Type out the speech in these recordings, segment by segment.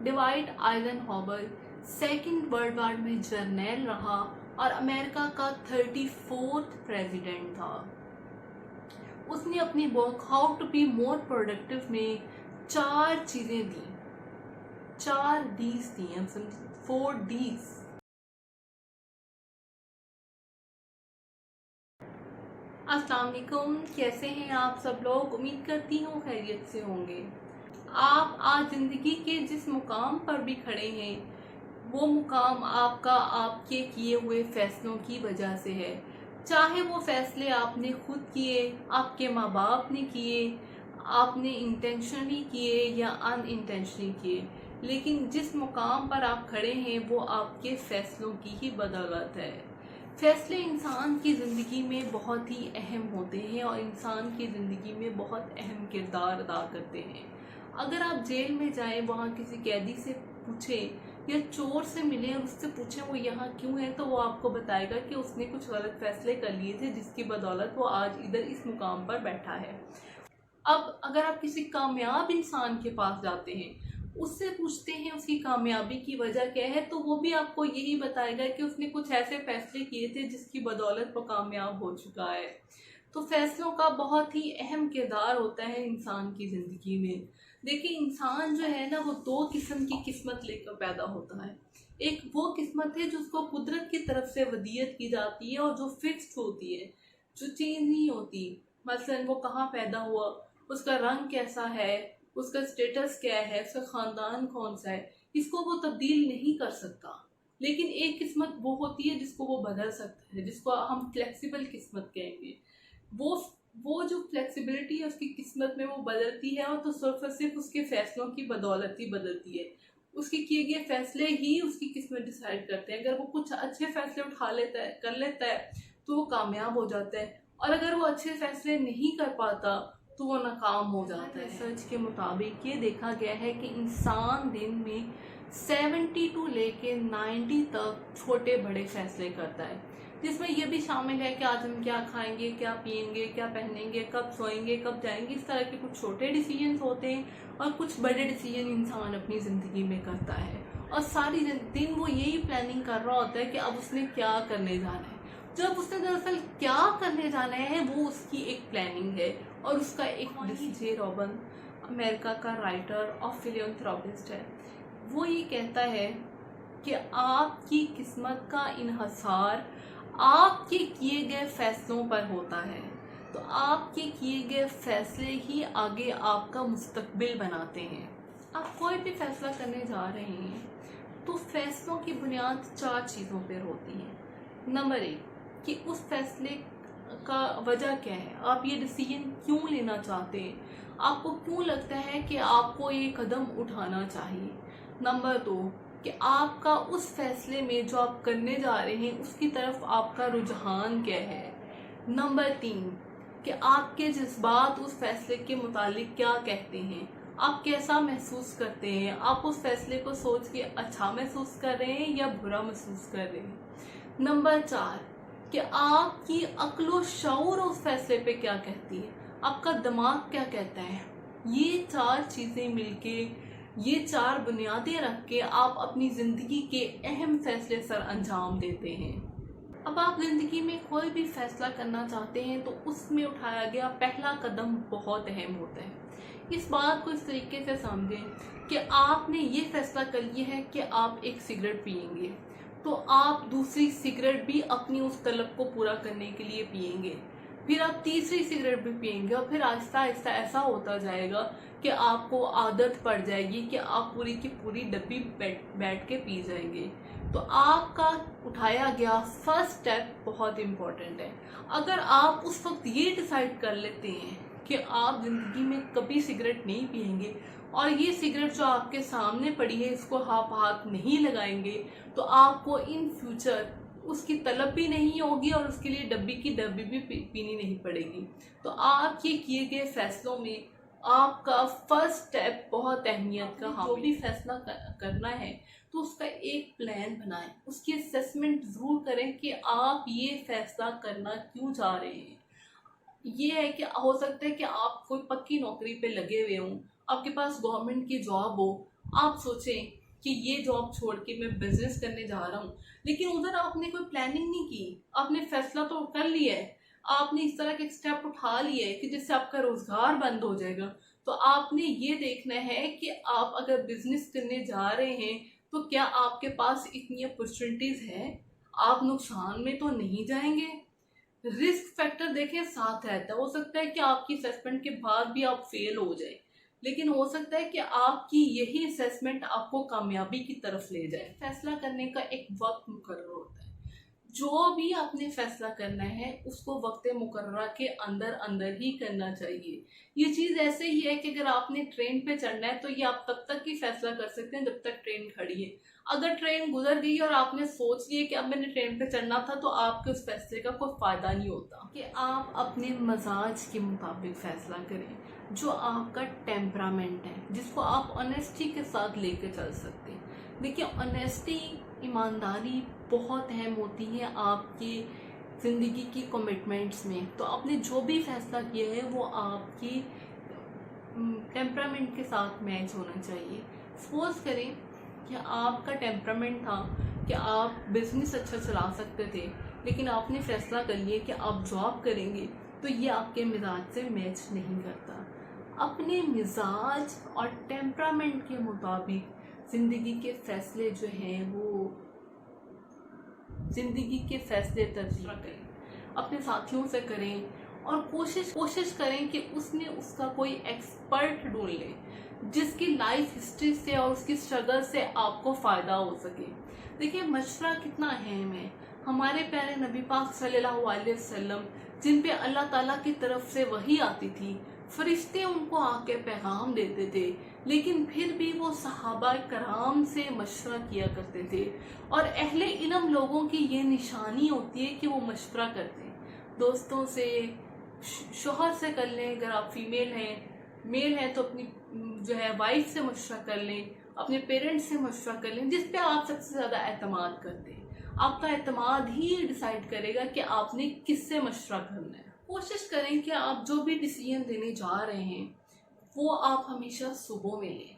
Divide आइजनहोवर second world war में जर्नैल रहा और अमेरिका का 34th प्रेसिडेंट था। उसने अपनी book how to be more productive में 4 चीजें दी, 4 Ds दी, 4 Ds। अस्सलाम वालेकुम, कैसे हैं आप सब लोग? उम्मीद करती हूँ खैरियत से होंगे। आप आज जिंदगी के जिस मुकाम पर भी खड़े हैं वो मुकाम आपका आपके किए हुए फैसलों की वजह से है। चाहे वो फैसले आपने खुद किए, आपके माँ बाप ने किए, आपने इंटेंशनली किए या अनइंटेंशनली किए, लेकिन जिस मुकाम पर आप खड़े हैं वो आपके फैसलों की ही बदौलत है। फैसले इंसान की ज़िंदगी में बहुत ही अहम होते हैं और इंसान की ज़िंदगी में बहुत अहम किरदार अदा करते हैं। अगर आप जेल में जाएं, वहाँ किसी कैदी से पूछें या चोर से मिलें और उससे पूछें वो यहाँ क्यों है, तो वो आपको बताएगा कि उसने कुछ गलत फैसले कर लिए थे जिसकी बदौलत वो आज इधर इस मुकाम पर बैठा है। अब अगर आप किसी कामयाब इंसान के पास जाते हैं, उससे पूछते हैं उसकी कामयाबी की वजह क्या है, तो वो भी आपको यही बताएगा कि उसने कुछ ऐसे फैसले किए थे जिसकी बदौलत वो कामयाब हो चुका है। तो फैसलों का बहुत ही अहम किरदार होता है इंसान की ज़िंदगी में। देखिए, इंसान जो है ना वो 2 किस्म की किस्मत लेकर पैदा होता है। एक वो किस्मत है जो उसको कुदरत की तरफ से वदीयत की जाती है और जो फिक्स्ड होती है, जो चेंज नहीं होती। मसलन वो कहाँ पैदा हुआ, उसका रंग कैसा है, उसका स्टेटस क्या है, उसका ख़ानदान कौन सा है, इसको वो तब्दील नहीं कर सकता। लेकिन एक किस्मत वो होती है जिसको वो बदल सकता है, जिसको हम फ्लेक्सिबल किस्मत कहेंगे। वो जो फ्लेक्सिबिलिटी है उसकी किस्मत में वो बदलती है, और तो सिर्फ उसके फैसलों की बदौलत ही बदलती है। उसके किए गए फैसले ही उसकी किस्मत डिसाइड करते हैं। अगर वो कुछ अच्छे फैसले उठा लेता है, कर लेता है, तो वो कामयाब हो जाता है, और अगर वो अच्छे फैसले नहीं कर पाता तो वो नाकाम हो जाता है। रिसर्च के मुताबिक ये देखा गया है कि इंसान दिन में 72 लेके 90 तक छोटे बड़े फैसले करता है, जिसमें यह भी शामिल है कि आज हम क्या खाएंगे, क्या पिएंगे, क्या पहनेंगे, कब सोएंगे, कब जाएंगे। इस तरह के कुछ छोटे डिसीजंस होते हैं और कुछ बड़े डिसीजन इंसान अपनी ज़िंदगी में करता है, और सारी दिन वो यही प्लानिंग कर रहा होता है कि अब उसने क्या करने जाना है। जब उसने दरअसल क्या करने जाना है वो उसकी एक प्लानिंग है और उसका एक जे रॉबन, अमेरिका का राइटर और फिलियंथ्रोपिस्ट है, वो ये कहता है कि आपकी किस्मत का इन्हसार आपके किए गए फैसलों पर होता है। तो आपके किए गए फैसले ही आगे आपका मुस्तकबिल बनाते हैं। आप कोई भी फैसला करने जा रहे हैं तो फैसलों की बुनियाद 4 चीज़ों पर होती है। नंबर 1 कि उस फैसले का वजह क्या है, आप ये डिसीजन क्यों लेना चाहते हैं, आपको क्यों लगता है कि आपको ये कदम उठाना चाहिए। नंबर 2 कि आपका उस फैसले में जो आप करने जा रहे हैं उसकी तरफ आपका रुझान क्या है। नंबर 3 कि आपके जज्बात उस फैसले के मुतालिक क्या कहते हैं, आप कैसा महसूस करते हैं, आप उस फैसले को सोच के अच्छा महसूस कर रहे हैं या बुरा महसूस कर रहे हैं। नंबर 4 कि आपकी अक्लो शऊर उस फैसले पे क्या कहती है, आपका दिमाग क्या कहता है। ये 4 चीज़ें मिलके, ये 4 बुनियादें रख के आप अपनी ज़िंदगी के अहम फैसले सर अंजाम देते हैं। अब आप ज़िंदगी में कोई भी फैसला करना चाहते हैं तो उसमें उठाया गया पहला कदम बहुत अहम होता है। इस बात को इस तरीके से समझें कि आपने ये फैसला कर लिया है कि आप एक सिगरेट पिएंगे, तो आप दूसरी सिगरेट भी अपनी उस तलब को पूरा करने के लिए पिएंगे, फिर आप तीसरी सिगरेट भी पिएंगे, और फिर आहिस्ता आहिस्ता ऐसा होता जाएगा कि आपको आदत पड़ जाएगी कि आप पूरी की पूरी डब्बी बैठ के पी जाएंगे। तो आपका उठाया गया फर्स्ट स्टेप बहुत इम्पोर्टेंट है। अगर आप उस वक्त ये डिसाइड कर लेते हैं कि आप ज़िंदगी में कभी सिगरेट नहीं पिएंगे, और ये सिगरेट जो आपके सामने पड़ी है इसको आप हाथ नहीं लगाएंगे, तो आपको इन फ्यूचर उसकी तलब भी नहीं होगी और उसके लिए डब्बी की डब्बी भी पीनी नहीं पड़ेगी। तो आपके किए गए फैसलों में आपका फर्स्ट स्टेप बहुत अहमियत का। जो भी फैसला करना है तो उसका एक प्लान बनाएं, उसकी असेसमेंट ज़रूर करें कि आप ये फैसला करना क्यों जा रहे हैं। ये है कि हो सकता है कि आप कोई पक्की नौकरी पे लगे हुए हों, आपके पास गवर्नमेंट की जॉब हो, आप सोचें कि ये जॉब छोड़ के मैं बिजनेस करने जा रहा हूँ, लेकिन उधर आपने कोई प्लानिंग नहीं की, आपने फैसला तो कर लिया है, आपने इस तरह के स्टेप उठा लिए है कि जिससे आपका रोजगार बंद हो जाएगा। तो आपने ये देखना है कि आप अगर बिजनेस करने जा रहे हैं तो क्या आपके पास इतनी अपॉर्चुनिटीज है, आप नुकसान में तो नहीं जाएंगे। रिस्क फैक्टर देखें साथ रहता है। हो सकता है कि आपकी असेसमेंट के बाद भी आप फेल हो जाए, लेकिन हो सकता है कि आपकी यही असेसमेंट आपको कामयाबी की तरफ ले जाए। फैसला करने का एक वक्त मुकर्रर होता है। जो भी आपने फैसला करना है उसको वक्त मुकर्ररा के अंदर अंदर ही करना चाहिए। ये चीज़ ऐसे ही है कि अगर आपने ट्रेन पे चढ़ना है तो ये आप तब तक ही फैसला कर सकते हैं जब तक ट्रेन खड़ी है। अगर ट्रेन गुजर गई और आपने सोच लिया कि अब मैंने ट्रेन पे चढ़ना था, तो आपके उस फैसले का कोई फ़ायदा नहीं होता। कि आप अपने मजाज के मुताबिक फैसला करें, जो आपका टेम्परामेंट है, जिसको आप ऑनेस्टी के साथ लेके चल सकते हैं। देखिए, ऑनेस्टी, ईमानदारी बहुत अहम होती है आपकी ज़िंदगी की कमिटमेंट्स में। तो आपने जो भी फैसला किया है वो आपकी टेम्परामेंट के साथ मैच होना चाहिए। सपोज करें कि आपका टेम्परामेंट था कि आप बिजनेस अच्छा चला सकते थे, लेकिन आपने फैसला कर लिया कि आप जॉब करेंगे, तो ये आपके मिजाज से मैच नहीं करता। अपने मिजाज और टेम्परामेंट के मुताबिक ज़िंदगी के फैसले जो हैं वो ज़िंदगी के फैसले तरजीह करें, अपने साथियों से करें और कोशिश करें कि उसका कोई एक्सपर्ट ढूंढ लें जिसकी लाइफ हिस्ट्री से और उसकी स्ट्रगल से आपको फ़ायदा हो सके। देखिए, मशवरा कितना अहम है। हमारे प्यारे नबी पाक सल्लल्लाहु अलैहि वसल्लम, जिन पे अल्लाह ताला की तरफ से वही आती थी, फरिश्ते उनको आके पैगाम देते थे, लेकिन फिर भी वो सहाबा कराम से मशवरा किया करते थे। और अहले इल्म लोगों की ये निशानी होती है कि वो मशवरा करते हैं। दोस्तों से, शोहर से कर लें, अगर आप फीमेल हैं, मेल हैं तो अपनी जो है वाइफ से मशवरा कर लें, अपने पेरेंट्स से मशवरा कर लें, जिस पे आप सबसे ज़्यादा एतमाद करते हैं। आपका एतमाद ही डिसाइड करेगा कि आपने किससे मशवरा करना है। कोशिश करें कि आप जो भी डिसीजन देने जा रहे हैं वो आप हमेशा सुबह में लें।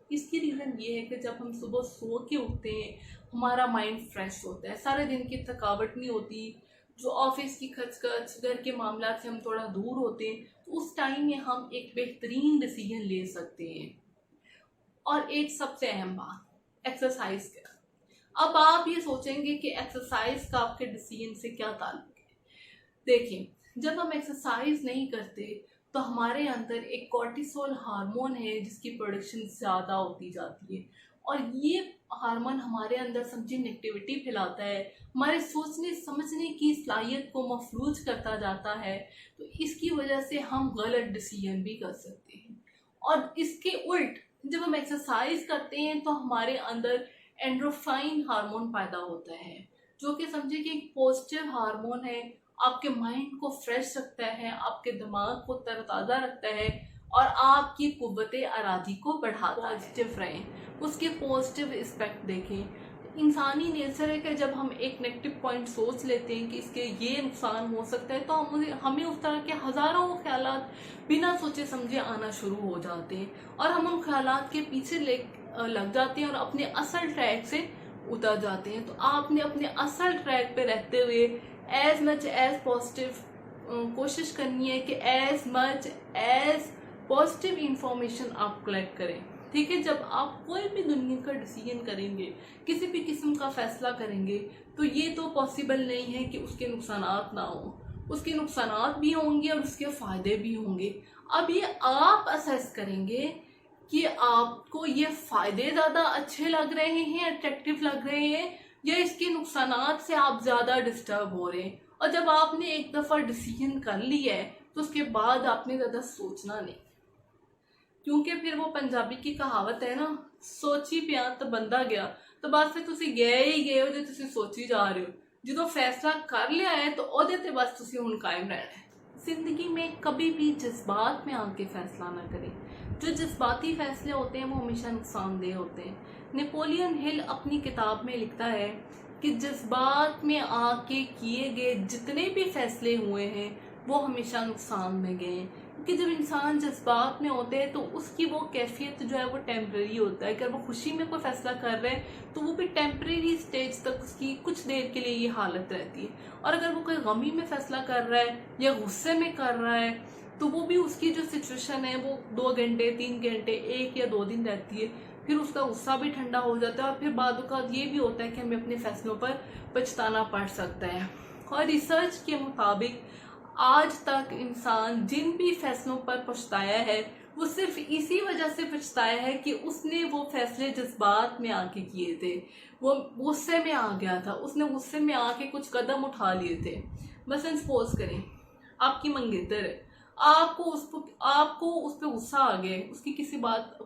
इसकी रीज़न ये है कि जब हम सुबह सो के उठते हैं हमारा माइंड फ्रेश होता है, सारे दिन की थकावट नहीं होती, जो ऑफिस की खचखच, घर के मामला से हम थोड़ा दूर होते हैं, तो उस टाइम में हम एक बेहतरीन डिसीजन ले सकते हैं। और एक सबसे अहम बात, एक्सरसाइज का। अब आप ये सोचेंगे कि एक्सरसाइज का आपके डिसीजन से क्या ताल्लुक है। देखिए, जब हम एक्सरसाइज नहीं करते तो हमारे अंदर एक कॉर्टिसोल हार्मोन है जिसकी प्रोडक्शन ज़्यादा होती जाती है, और ये हार्मोन हमारे अंदर समझे नेगेटिविटी फैलाता है, हमारे सोचने समझने की सलाहियत को मफलूज करता जाता है। तो इसकी वजह से हम गलत डिसीजन भी कर सकते हैं। और इसके उल्ट जब हम एक्सरसाइज करते हैं तो हमारे अंदर एंड्रोफाइन हार्मोन पैदा होता है, जो कि समझे कि एक पॉजिटिव हार्मोन है, आपके माइंड को फ्रेश रखता है, आपके दिमाग को तरोताज़ा रखता है और आपकी कुव्वते अरादी को बढ़ाता है। पॉजिटिव रहें, उसके पॉजिटिव एस्पेक्ट देखें। इंसानी नेचर है कि जब हम एक नेगेटिव पॉइंट सोच लेते हैं कि इसके ये नुकसान हो सकता है, तो हमें उस तरह के हज़ारों ख्यालात बिना सोचे समझे आना शुरू हो जाते हैं और हम उन ख्यालात के पीछे लग जाते हैं और अपने असल ट्रैक से उतर जाते हैं। तो आपने अपने असल ट्रैक पे रहते हुए एज मच एज पॉजिटिव कोशिश करनी है कि as much as positive information आप कलेक्ट करें। ठीक है, जब आप कोई भी दुनिया का डिसीजन करेंगे, किसी भी किस्म का फैसला करेंगे, तो ये तो पॉसिबल नहीं है कि उसके नुकसानात ना हो। उसके नुकसानात भी होंगे और उसके फ़ायदे भी होंगे। अब ये आप असेस करेंगे कि आपको ये फ़ायदे ज़्यादा अच्छे लग रहे हैं, अट्रैक्टिव लग रहे हैं, या इसके नुकसानात से आप ज़्यादा डिस्टर्ब हो रहे हैं। और जब आपने एक दफ़ा डिसीजन कर लिया है तो उसके बाद आपने ज़्यादा सोचना नहीं, क्योंकि फिर वो पंजाबी की कहावत है ना, सोची पिया तो बंदा गया। तो बस फिर तुसी गए ही गए हो जो तुसी सोची जा रहे हो। जो फैसला कर लिया है तो ओहदे ते बस तुसी हुण कायम रहना है। जिंदगी में कभी भी जज्बात में आके फैसला ना करें। जो जज्बाती फैसले होते हैं वो हमेशा नुकसानदेह होते हैं। नेपोलियन हिल अपनी किताब में लिखता है कि जज्बात में आके किए गए जितने भी फैसले हुए हैं वो हमेशा नुकसान में गए। کہ جب انسان جذبات میں ہوتے ہیں تو اس کی وہ کیفیت جو ہے وہ ٹیمپریری ہوتا ہے. اگر وہ خوشی میں کوئی فیصلہ کر رہے ہیں تو وہ بھی ٹیمپریری سٹیج تک اس کی کچھ دیر کے لیے یہ حالت رہتی ہے. اور اگر وہ کوئی غمی میں فیصلہ کر رہا ہے یا غصے میں کر رہا ہے تو وہ بھی اس کی جو سچویشن ہے وہ 2 گھنٹے 3 گھنٹے 1 یا 2 دن رہتی ہے. پھر اس کا غصہ بھی ٹھنڈا ہو جاتا ہے اور پھر بعد اوقات یہ بھی ہوتا ہے کہ ہمیں اپنے فیصلوں پر پچھتانا پڑ سکتا ہے. اور ریسرچ کے مطابق آج تک انسان جن بھی فیصلوں پر پچھتایا ہے وہ صرف اسی وجہ سے پچھتایا ہے کہ اس نے وہ فیصلے جذبات میں آ کے کیے تھے. وہ غصے میں آ گیا تھا, اس نے غصے میں آ کے کچھ قدم اٹھا لیے تھے. مثلا سپوز کریں آپ کی منگیتر ہے, آپ کو اس پہ غصہ آ گیا, اس کی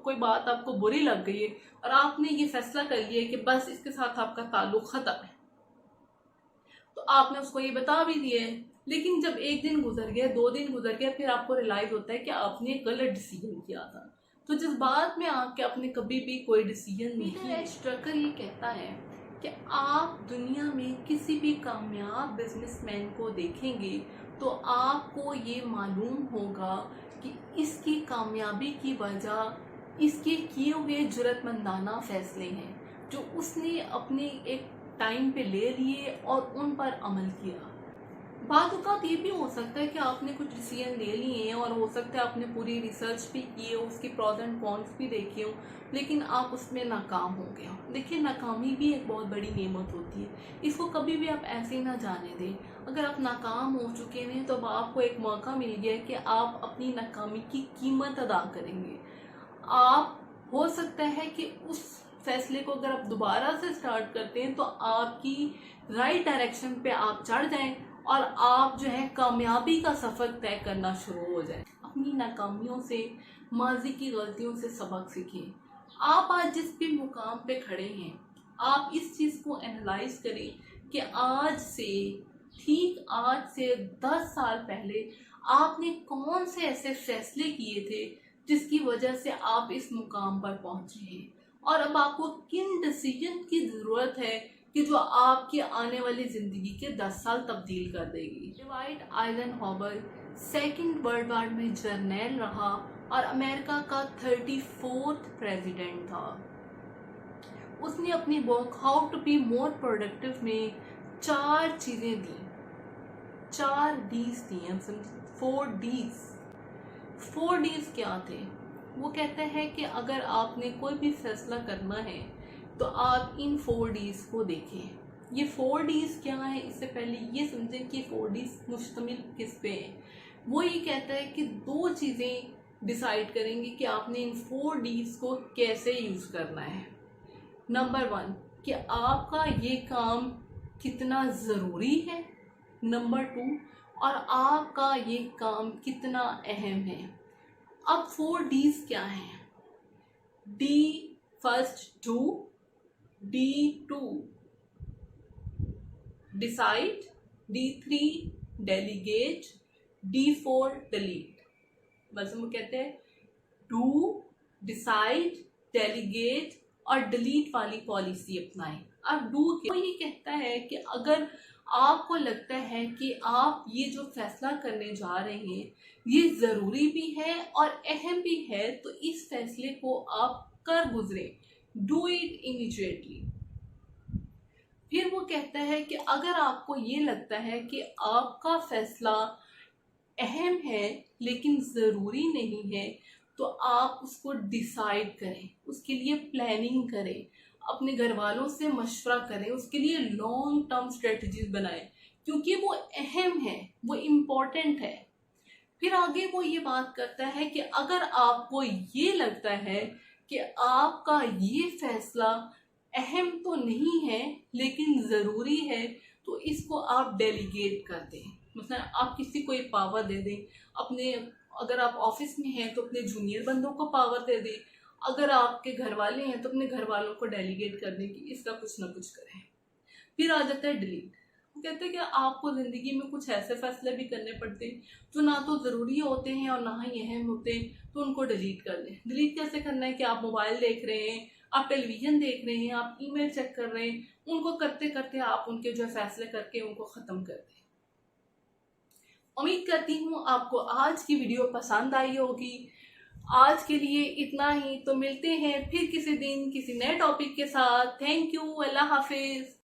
کوئی بات آپ کو بری لگ گئی ہے اور آپ نے یہ فیصلہ کر لیا کہ بس اس کے ساتھ آپ کا تعلق ختم ہے. تو آپ نے اس کو یہ بتا بھی دیا ہے, لیکن جب 1 دن گزر گیا 2 دن گزر گیا پھر آپ کو ریلائز ہوتا ہے کہ آپ نے غلط ڈیسیجن کیا تھا. تو جذبات میں آ کے آپ نے کبھی بھی کوئی ڈیسیجن نہیں کیا. پیٹر ایچ ڈرکر یہ کہتا ہے کہ آپ دنیا میں کسی بھی کامیاب بزنس مین کو دیکھیں گے تو آپ کو یہ معلوم ہوگا کہ اس کی کامیابی کی وجہ اس کے کیے ہوئے جرأت مندانہ فیصلے ہیں جو اس نے اپنے ایک ٹائم پہ لے لیے اور ان پر عمل کیا. بعض اوقات یہ بھی ہو سکتا ہے کہ آپ نے کچھ ڈیسیجن لے لیے ہیں اور ہو سکتا ہے آپ نے پوری ریسرچ بھی کی ہو, اس کی پروز اینڈ کونس بھی دیکھے ہوں, لیکن آپ اس میں ناکام ہو گئے ہو. دیکھیں ناکامی بھی ایک بہت بڑی نعمت ہوتی ہے, اس کو کبھی بھی آپ ایسے ہی نہ جانے دیں. اگر آپ ناکام ہو چکے ہیں تو اب آپ کو ایک موقع مل گیا کہ آپ اپنی ناکامی کی قیمت ادا کریں گے. آپ ہو سکتا ہے کہ اس فیصلے کو اگر آپ دوبارہ سے سٹارٹ کرتے ہیں تو آپ کی رائٹ ڈائریکشن پہ آپ چڑھ جائیں اور آپ جو ہے کامیابی کا سفر طے کرنا شروع ہو جائیں. اپنی ناکامیوں سے, ماضی کی غلطیوں سے سبق سیکھیں. آپ آج جس بھی مقام پہ کھڑے ہیں آپ اس چیز کو انالائز کریں کہ آج سے 10 سال پہلے آپ نے کون سے ایسے فیصلے کیے تھے جس کی وجہ سے آپ اس مقام پر پہنچے ہیں, اور اب آپ کو کن ڈیسیجن کی ضرورت ہے کہ جو آپ کی آنے والی زندگی کے 10 سال تبدیل کر دے گی. ڈیوائٹ آئزن ہاور 2nd ورلڈ وار میں جرنیل رہا اور امریکہ کا 34th پریزیڈنٹ تھا. اس نے اپنی book how to be more productive میں 4 چیزیں دیں, 4 ڈیز دی ہیں. 4 ڈیز کیا تھے؟ وہ کہتا ہے کہ اگر آپ نے کوئی بھی فیصلہ کرنا ہے تو آپ ان 4 ڈیز کو دیکھیں. یہ 4 ڈیز کیا ہیں؟ اس سے پہلے یہ سمجھیں کہ 4 ڈیز مشتمل کس پہ ہیں. وہ یہ کہتا ہے کہ 2 چیزیں ڈیسائیڈ کریں گے کہ آپ نے ان 4 ڈیز کو کیسے یوز کرنا ہے. نمبر 1 کہ آپ کا یہ کام کتنا ضروری ہے. نمبر 2 اور آپ کا یہ کام کتنا اہم ہے. اب 4 ڈیز کیا ہیں؟ D first do, D2 decide, D3 delegate, D4 delete. بس وہ کہتے ہیں ڈو, ڈیسائیڈ, ڈیلیگیٹ اور ڈیلیٹ والی پالیسی اپنائیں. اب ڈو وہ یہ کہتا ہے کہ اگر آپ کو لگتا ہے کہ آپ یہ جو فیصلہ کرنے جا رہے ہیں یہ ضروری بھی ہے اور اہم بھی ہے تو اس فیصلے کو آپ کر گزریں. Do it immediately. پھر وہ کہتا ہے کہ اگر آپ کو یہ لگتا ہے کہ آپ کا فیصلہ اہم ہے لیکن ضروری نہیں ہے تو آپ اس کو ڈیسائیڈ کریں, اس کے لیے پلاننگ کریں, اپنے گھر والوں سے مشورہ کریں, اس کے لیے لانگ ٹرم اسٹریٹجیز بنائیں کیونکہ وہ اہم ہے, وہ امپورٹنٹ ہے. پھر آگے وہ یہ بات کرتا ہے کہ اگر آپ کو یہ لگتا ہے کہ آپ کا یہ فیصلہ اہم تو نہیں ہے لیکن ضروری ہے تو اس کو آپ ڈیلیگیٹ کر دیں. مثلا آپ کسی کو ایک پاور دے دیں, اگر آپ آفس میں ہیں تو اپنے جونیئر بندوں کو پاور دے دیں, اگر آپ کے گھر والے ہیں تو اپنے گھر والوں کو ڈیلیگیٹ کر دیں کہ اس کا کچھ نہ کچھ کریں. پھر آ جاتا ہے ڈیلیٹ. وہ کہتے ہیں کہ آپ کو زندگی میں کچھ ایسے فیصلے بھی کرنے پڑتے ہیں جو نہ تو ضروری ہوتے ہیں اور نہ ہی اہم ہوتے ہیں تو ان کو ڈیلیٹ کر دیں. ڈیلیٹ کیسے کرنا ہے کہ آپ موبائل دیکھ رہے ہیں, آپ ٹیلی ویژن دیکھ رہے ہیں, آپ ای میل چیک کر رہے ہیں, ان کو کرتے کرتے آپ ان کے جو فیصلے کر کے ان کو ختم کر دیں. امید کرتی ہوں آپ کو آج کی ویڈیو پسند آئی ہوگی۔ آج کے لیے اتنا ہی، تو ملتے ہیں پھر کسی دن کسی نئے ٹاپک کے ساتھ۔ تھینک یو، اللہ حافظ۔